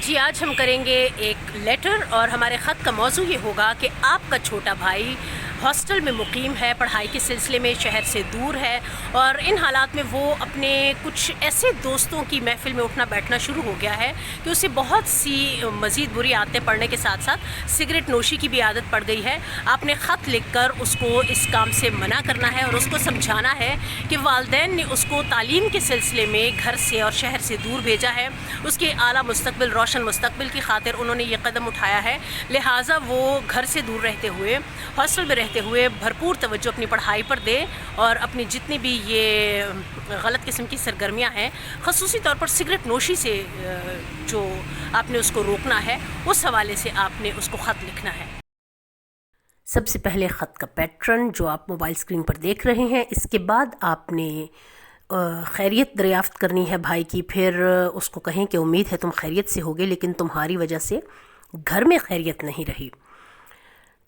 جی آج ہم کریں گے ایک لیٹر اور ہمارے خط کا موضوع یہ ہوگا کہ آپ کا چھوٹا بھائی ہاسٹل میں مقیم ہے، پڑھائی کے سلسلے میں شہر سے دور ہے، اور ان حالات میں وہ اپنے کچھ ایسے دوستوں کی محفل میں اٹھنا بیٹھنا شروع ہو گیا ہے کہ اسے بہت سی مزید بری عادتیں پڑھنے کے ساتھ ساتھ سگریٹ نوشی کی بھی عادت پڑ گئی ہے۔ آپ نے خط لکھ کر اس کو اس کام سے منع کرنا ہے اور اس کو سمجھانا ہے کہ والدین نے اس کو تعلیم کے سلسلے میں گھر سے اور شہر سے دور بھیجا ہے، اس کے اعلیٰ مستقبل، روشن مستقبل کی خاطر انہوں نے یہ قدم اٹھایا ہے، لہٰذا وہ گھر سے دور رہتے ہوئے، ہاسٹل میں رہتے ہوئے بھرپور توجہ اپنی پڑھائی پر دے اور اپنی جتنی بھی یہ غلط قسم کی سرگرمیاں ہیں، خصوصی طور پر سگریٹ نوشی سے جو آپ نے اس کو روکنا ہے، اس حوالے سے آپ نے اس کو خط لکھنا ہے۔ سب سے پہلے خط کا پیٹرن جو آپ موبائل اسکرین پر دیکھ رہے ہیں، اس کے بعد آپ نے خیریت دریافت کرنی ہے بھائی کی، پھر اس کو کہیں کہ امید ہے تم خیریت سے ہوگے، لیکن تمہاری وجہ سے گھر میں خیریت نہیں رہی۔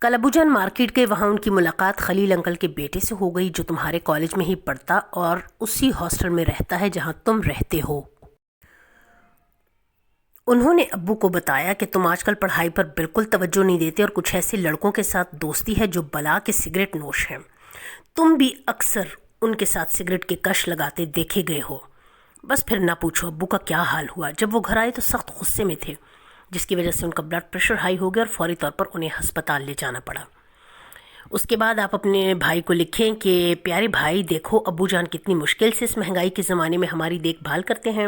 کل ابو جان مارکیٹ گئے، وہاں ان کی ملاقات خلیل انکل کے بیٹے سے ہو گئی جو تمہارے کالج میں ہی پڑھتا اور اسی ہاسٹل میں رہتا ہے جہاں تم رہتے ہو۔ انہوں نے ابو کو بتایا کہ تم آج کل پڑھائی پر بالکل توجہ نہیں دیتے اور کچھ ایسے لڑکوں کے ساتھ دوستی ہے جو بلا کے سگریٹ نوش ہیں۔ تم بھی اکثر ان کے ساتھ سگریٹ کے کش لگاتے دیکھے گئے ہو۔ بس پھر نہ پوچھو ابو کا کیا حال ہوا۔ جب وہ گھر آئے تو سخت غصے میں تھے، جس کی وجہ سے ان کا بلڈ پریشر ہائی ہو گیا اور فوری طور پر انہیں ہسپتال لے جانا پڑا۔ اس کے بعد آپ اپنے بھائی کو لکھیں کہ پیارے بھائی دیکھو، ابو جان کتنی مشکل سے اس مہنگائی کے زمانے میں ہماری دیکھ بھال کرتے ہیں،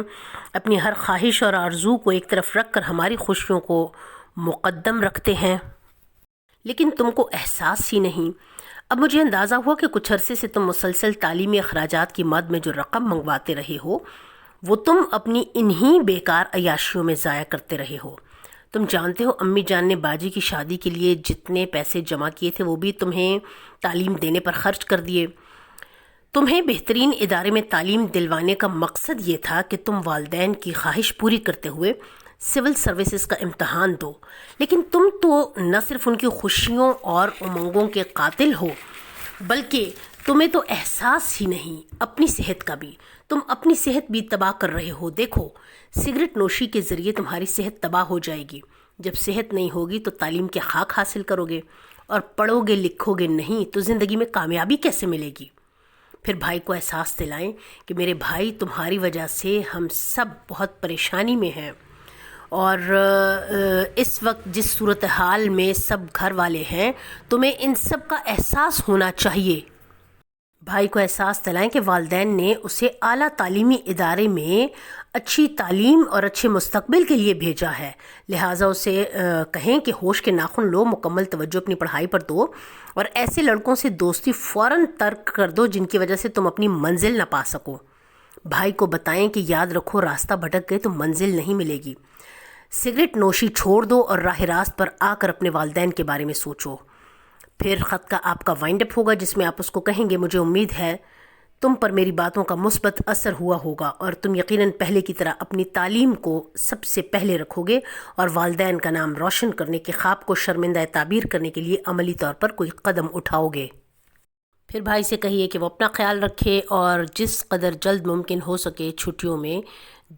اپنی ہر خواہش اور آرزو کو ایک طرف رکھ کر ہماری خوشیوں کو مقدم رکھتے ہیں، لیکن تم کو احساس ہی نہیں۔ اب مجھے اندازہ ہوا کہ کچھ عرصے سے تم مسلسل تعلیمی اخراجات کی مد میں جو رقم منگواتے رہے ہو وہ تم اپنی انہی بیکار عیاشیوں میں ضائع کرتے رہے ہو۔ تم جانتے ہو امی جان نے باجی کی شادی کے لیے جتنے پیسے جمع کیے تھے وہ بھی تمہیں تعلیم دینے پر خرچ کر دیے۔ تمہیں بہترین ادارے میں تعلیم دلوانے کا مقصد یہ تھا کہ تم والدین کی خواہش پوری کرتے ہوئے سول سروسز کا امتحان دو، لیکن تم تو نہ صرف ان کی خوشیوں اور امنگوں کے قاتل ہو بلکہ تمہیں تو احساس ہی نہیں اپنی صحت کا بھی۔ تم اپنی صحت بھی تباہ کر رہے ہو۔ دیکھو، سگریٹ نوشی کے ذریعے تمہاری صحت تباہ ہو جائے گی۔ جب صحت نہیں ہوگی تو تعلیم کے خاک حاصل کرو گے، اور پڑھو گے لکھو گے نہیں تو زندگی میں کامیابی کیسے ملے گی؟ پھر بھائی کو احساس دلائیں کہ میرے بھائی، تمہاری وجہ سے ہم سب بہت پریشانی میں ہیں، اور اس وقت جس صورتحال میں سب گھر والے ہیں تمہیں ان سب کا احساس ہونا چاہیے۔ بھائی کو احساس دلائیں کہ والدین نے اسے اعلیٰ تعلیمی ادارے میں اچھی تعلیم اور اچھے مستقبل کے لیے بھیجا ہے، لہٰذا اسے کہیں کہ ہوش کے ناخن لو، مکمل توجہ اپنی پڑھائی پر دو اور ایسے لڑکوں سے دوستی فوراً ترک کر دو جن کی وجہ سے تم اپنی منزل نہ پا سکو۔ بھائی کو بتائیں کہ یاد رکھو، راستہ بھٹک گئے تو منزل نہیں ملے گی۔ سگریٹ نوشی چھوڑ دو اور راہ راست پر آ کر اپنے والدین کے بارے میں سوچو۔ پھر خط کا آپ کا وائنڈ اپ ہوگا جس میں آپ اس کو کہیں گے مجھے امید ہے تم پر میری باتوں کا مثبت اثر ہوا ہوگا اور تم یقیناً پہلے کی طرح اپنی تعلیم کو سب سے پہلے رکھو گے اور والدین کا نام روشن کرنے کے خواب کو شرمندہ تعبیر کرنے کے لیے عملی طور پر کوئی قدم اٹھاؤ گے۔ پھر بھائی سے کہیے کہ وہ اپنا خیال رکھے اور جس قدر جلد ممکن ہو سکے چھٹیوں میں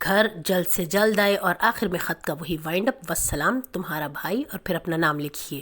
گھر جلد سے جلد آئے، اور آخر میں خط کا وہی وائنڈ اپ، والسلام، تمہارا بھائی، اور پھر اپنا نام لکھیے۔